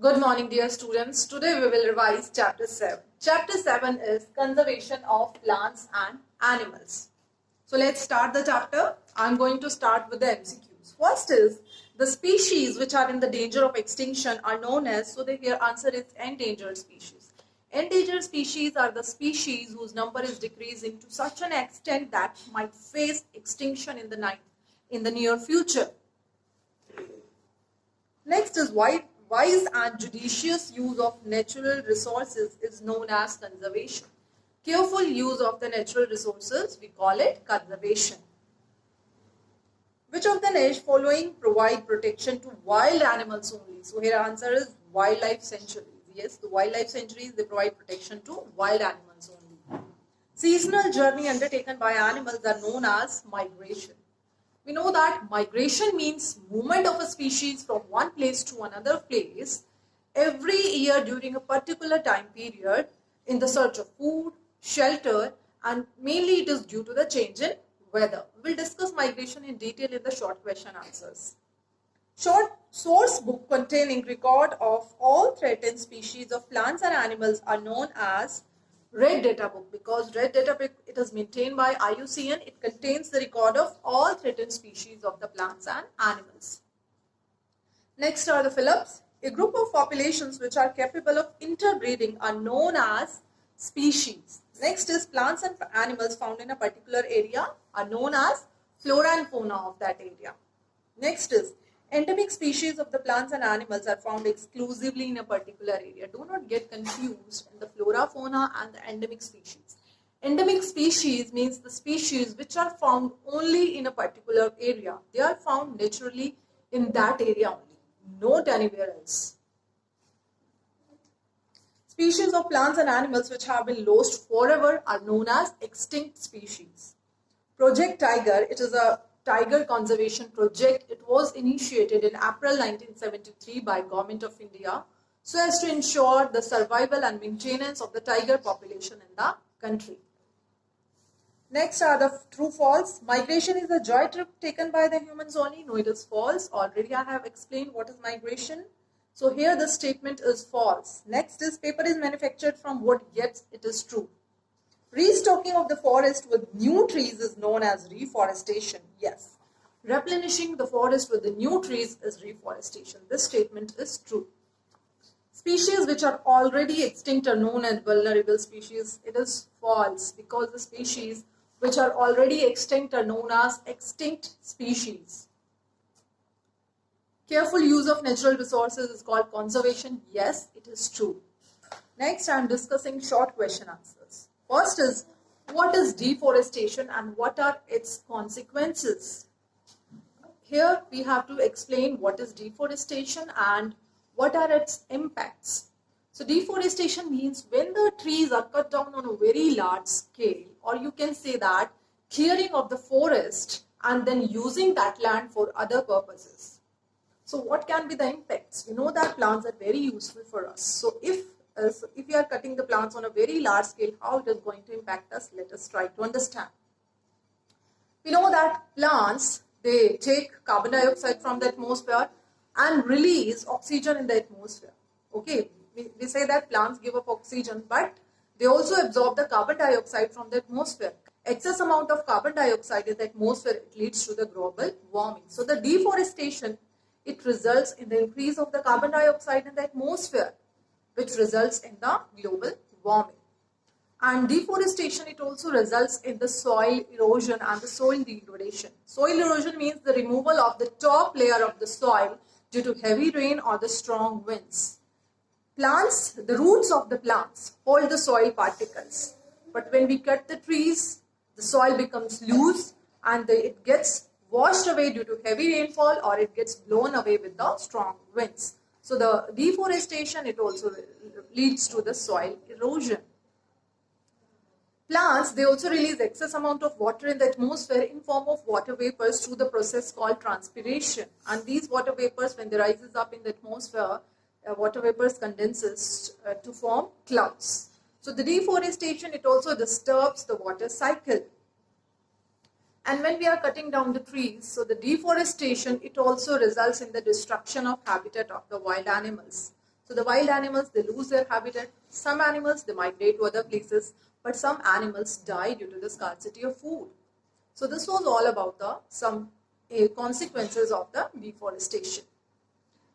Good morning, dear students. Today we will revise Chapter 7. Chapter 7 is Conservation of Plants and Animals. So let's start the chapter. I'm going to start with the MCQs. First is, the species which are in the danger of extinction are known as, so the here answer is endangered species. Endangered species are the species whose number is decreasing to such an extent that might face extinction in the near future. Next is wise and judicious use of natural resources is known as conservation. Careful use of the natural resources, we call it conservation. Which of the following provide protection to wild animals only? So here answer is wildlife sanctuaries. Yes, the wildlife sanctuaries, they provide protection to wild animals only. Seasonal journey undertaken by animals are known as migration. We know that migration means movement of a species from one place to another place every year during a particular time period in the search of food, shelter, and mainly it is due to the change in weather. We will discuss migration in detail in the short question answers. Short source book containing record of all threatened species of plants and animals are known as Red Data Book, because Red Data Book, it is maintained by IUCN. It contains the record of all threatened species of the plants and animals. Next are the Phillips. A group of populations which are capable of interbreeding are known as species. Next is plants and animals found in a particular area are known as flora and fauna of that area. Next is endemic species of the plants and animals are found exclusively in a particular area. Do not get confused in the flora, fauna and the endemic species. Endemic species means the species which are found only in a particular area. They are found naturally in that area only, not anywhere else. Species of plants and animals which have been lost forever are known as extinct species. Project Tiger, it is a tiger conservation project. It was initiated in April 1973 by Government of India so as to ensure the survival and maintenance of the tiger population in the country. Next are the true false. Migration is a joy trip taken by the humans only. No, it is false. Already I have explained what is migration. So here the statement is false. Next is paper is manufactured from wood, yet it is true. Restocking of the forest with new trees is known as reforestation. Yes. Replenishing the forest with the new trees is reforestation. This statement is true. Species which are already extinct are known as vulnerable species. It is false, because the species which are already extinct are known as extinct species. Careful use of natural resources is called conservation. Yes, it is true. Next, I am discussing short question answers. First is, what is deforestation and what are its consequences? Here we have to explain what is deforestation and what are its impacts. So deforestation means when the trees are cut down on a very large scale, or you can say that clearing of the forest and then using that land for other purposes. So what can be the impacts? We know that plants are very useful for us. So if we are cutting the plants on a very large scale, how it is going to impact us? Let us try to understand. We know that plants, they take carbon dioxide from the atmosphere and release oxygen in the atmosphere. Okay, we say that plants give up oxygen, but they also absorb the carbon dioxide from the atmosphere. Excess amount of carbon dioxide in the atmosphere, it leads to the global warming. So the deforestation, it results in the increase of the carbon dioxide in the atmosphere, which results in the global warming. And deforestation, it also results in the soil erosion and the soil degradation. Soil erosion means the removal of the top layer of the soil due to heavy rain or the strong winds. Plants, the roots of the plants hold the soil particles. But when we cut the trees, the soil becomes loose and it gets washed away due to heavy rainfall, or it gets blown away with the strong winds. So the deforestation, it also leads to the soil erosion. Plants, they also release excess amount of water in the atmosphere in form of water vapors through the process called transpiration. And these water vapors, when they rises up in the atmosphere, water vapors condenses to form clouds. So the deforestation, it also disturbs the water cycle. And when we are cutting down the trees, so the deforestation, it also results in the destruction of habitat of the wild animals. So the wild animals, they lose their habitat. Some animals, they migrate to other places, but some animals die due to the scarcity of food. So this was all about the some consequences of the deforestation.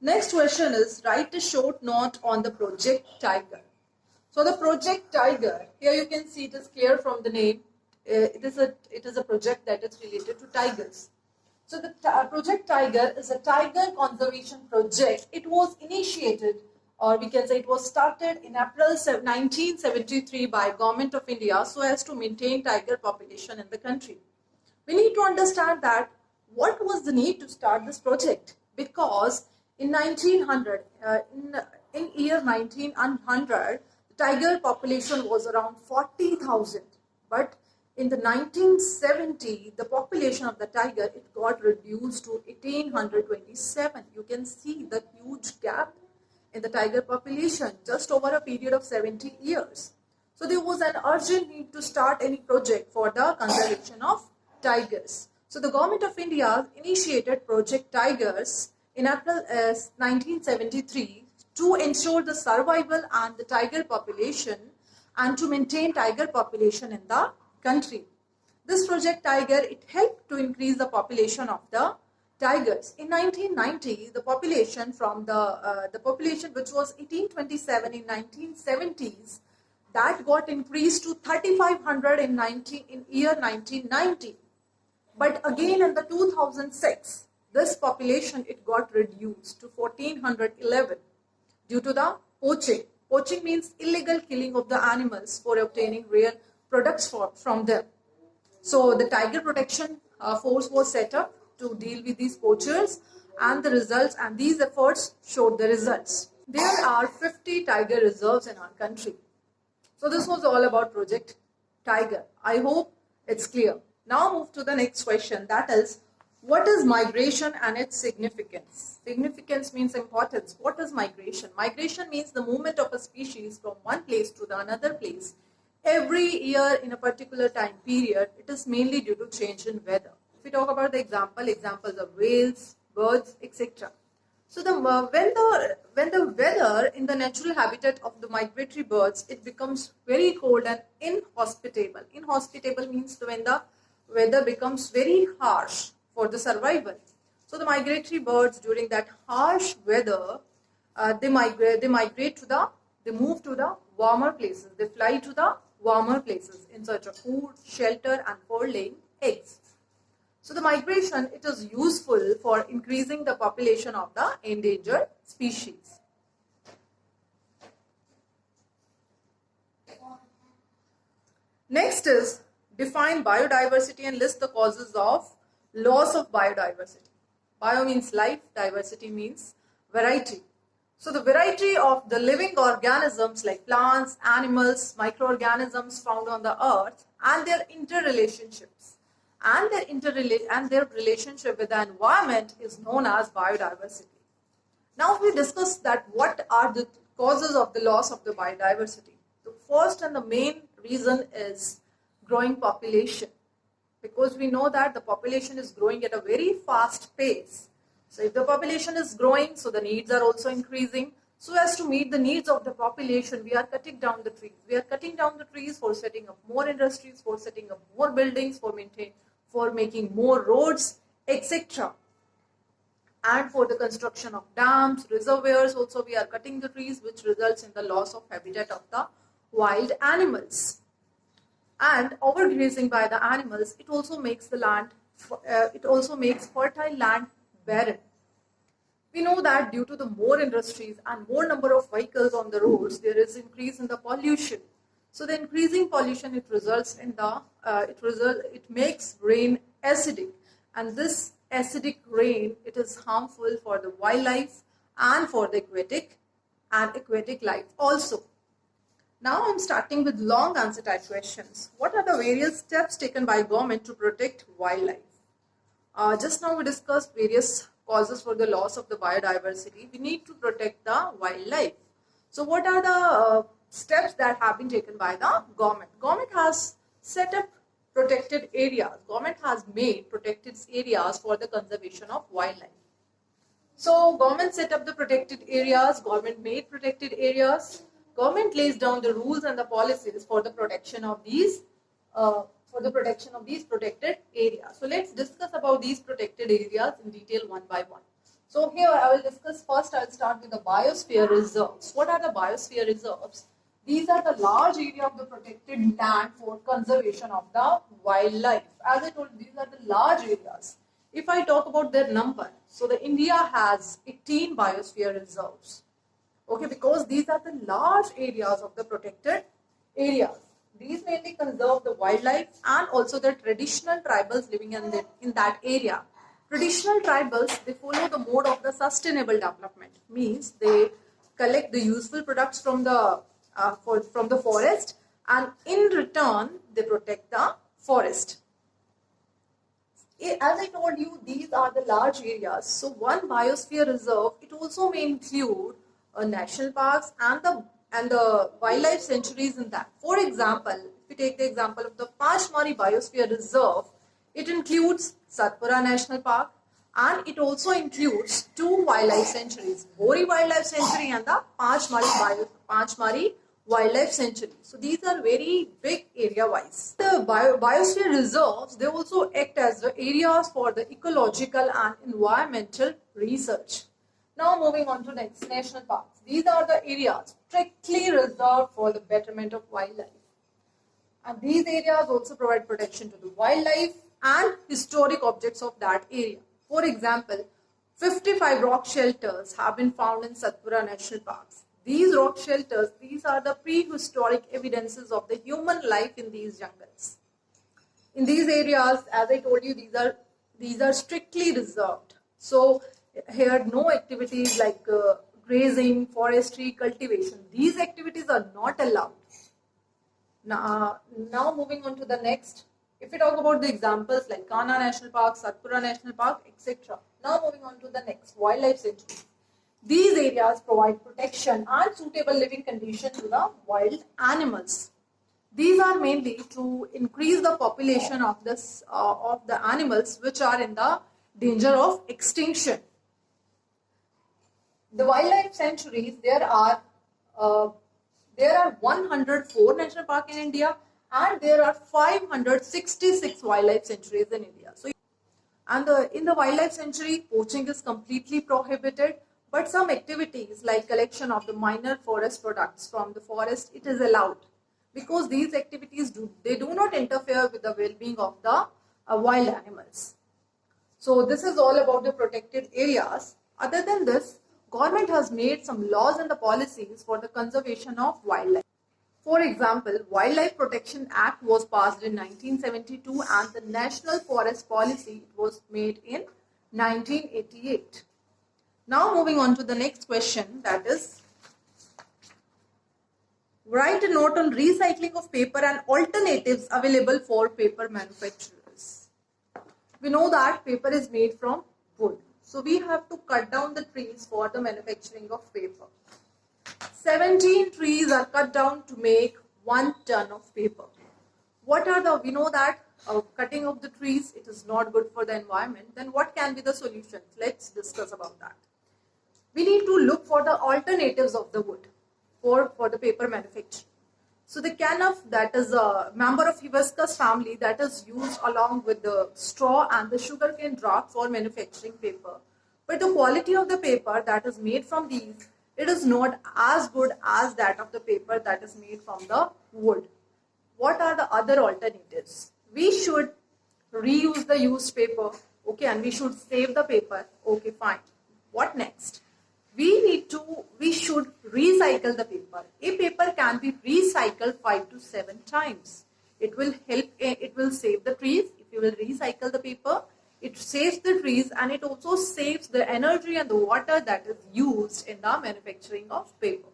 Next question is, write a short note on the Project Tiger. So the Project Tiger, here you can see it is clear from the name. It is a project that is related to tigers. So the Project Tiger is a tiger conservation project. It was initiated, or we can say it was started in April 1973 by Government of India so as to maintain tiger population in the country. We need to understand that what was the need to start this project, because in 1900, in year 1900, the tiger population was around 40,000, but in the 1970, the population of the tiger, it got reduced to 1827. You can see the huge gap in the tiger population just over a period of 70 years. So there was an urgent need to start any project for the conservation of tigers. So the Government of India initiated Project Tigers in April 1973 to ensure the survival and the tiger population and to maintain tiger population in the country. This Project Tiger, it helped to increase the population of the tigers. In 1990, the population from the population which was 1827 in 1970s, that got increased to 3,500 in year 1990. But again in the 2006, this population, it got reduced to 1,411 due to the poaching. Poaching means illegal killing of the animals for obtaining real products from them. So the Tiger Protection Force was set up to deal with these poachers, and the results, and these efforts showed the results. There are 50 tiger reserves in our country. So this was all about Project Tiger. I hope it's clear. Now move to the next question, that is, what is migration and its significance? Significance means importance. What is migration? Migration means the movement of a species from one place to the another place. Every year in a particular time period, it is mainly due to change in weather. If we talk about the examples of whales, birds, etc. So when the weather in the natural habitat of the migratory birds, it becomes very cold and inhospitable. Inhospitable means when the weather becomes very harsh for the survival. So the migratory birds during that harsh weather, they move to the warmer places. They fly to the warmer places in search of food, shelter, and for laying eggs. So the migration, it is useful for increasing the population of the endangered species. Next is define biodiversity and list the causes of loss of biodiversity. Bio means life, diversity means variety. So the variety of the living organisms like plants, animals, microorganisms found on the earth, and their interrelationships and their relationship with the environment is known as biodiversity. Now we discuss that what are the causes of the loss of the biodiversity. The first and the main reason is growing population, because we know that the population is growing at a very fast pace. So if the population is growing, so the needs are also increasing. So as to meet the needs of the population, we are cutting down the trees. We are cutting down the trees for setting up more industries, for setting up more buildings, for making more roads, etc. And for the construction of dams, reservoirs, also we are cutting the trees, which results in the loss of habitat of the wild animals. And overgrazing by the animals, it also makes fertile land barren. We know that due to the more industries and more number of vehicles on the roads, there is increase in the pollution. So the increasing pollution, it results in it makes rain acidic, and this acidic rain, it is harmful for the wildlife and for the aquatic life also. Now I'm starting with long answer type questions. What are the various steps taken by government to protect wildlife? Just now we discussed various causes for the loss of the biodiversity. We need to protect the wildlife. So what are the steps that have been taken by the government? Government has set up protected areas. Government has made protected areas for the conservation of wildlife. So government set up the protected areas, government made protected areas, government lays down the rules and the policies for the protection of these protected areas. So let's discuss about these protected areas in detail one by one. So here I will discuss first, I'll start with the biosphere reserves. What are the biosphere reserves? These are the large area of the protected land for conservation of the wildlife. As I told you, these are the large areas. If I talk about their number, so the India has 18 biosphere reserves. Okay, because these are the large areas of the protected areas. These mainly conserve the wildlife and also the traditional tribals living in that area. Traditional tribals, they follow the mode of the sustainable development. Means they collect the useful products from the forest, and in return they protect the forest. As I told you, these are the large areas. So one biosphere reserve, it also may include national parks and the wildlife sanctuaries in that. For example, if we take the example of the Pachmari Biosphere Reserve, it includes Satpura National Park, and it also includes two wildlife sanctuaries, Bori Wildlife Sanctuary and the Pachmari Wildlife Sanctuary. So these are very big area-wise. The biosphere reserves, they also act as the areas for the ecological and environmental research. Now moving on to next, national parks. These are the areas strictly reserved for the betterment of wildlife. And these areas also provide protection to the wildlife and historic objects of that area. For example, 55 rock shelters have been found in Satpura National Parks. These rock shelters, these are the prehistoric evidences of the human life in these jungles. In these areas, as I told you, these are strictly reserved. So here no activities like grazing, forestry, cultivation. These activities are not allowed. Now moving on to the next. If we talk about the examples like Kanha National Park, Satpura National Park, etc. Now moving on to the next, wildlife sanctuary. These areas provide protection and suitable living conditions to the wild animals. These are mainly to increase the population of the animals which are in the danger of extinction. The wildlife sanctuaries, there are 104 national parks in India, and there are 566 wildlife sanctuaries in India. So, in the wildlife sanctuary, poaching is completely prohibited, but some activities like collection of the minor forest products from the forest, it is allowed, because these activities do not interfere with the well-being of the wild animals. So this is all about the protected areas. Other than this, government has made some laws and the policies for the conservation of wildlife. For example, Wildlife Protection Act was passed in 1972 and the National Forest Policy was made in 1988. Now moving on to the next question, that is, write a note on recycling of paper and alternatives available for paper manufacturers. We know that paper is made from wood. So we have to cut down the trees for the manufacturing of paper. 17 trees are cut down to make 1 ton of paper. We know that cutting of the trees, it is not good for the environment. Then what can be the solutions? Let's discuss about that. We need to look for the alternatives of the wood for the paper manufacture. So the canaf, that is a member of hibiscus family, that is used along with the straw and the sugarcane drop for manufacturing paper. But the quality of the paper that is made from these, it is not as good as that of the paper that is made from the wood. What are the other alternatives? We should reuse the used paper, okay, and we should save the paper, okay, fine. What next? We should recycle the paper. A paper can be recycled 5 to 7 times. It will save the trees. If you will recycle the paper, it saves the trees, and it also saves the energy and the water that is used in the manufacturing of paper.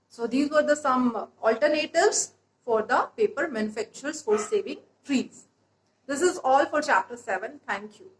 So these were some alternatives for the paper manufacturers for saving trees. This is all for chapter 7. Thank you.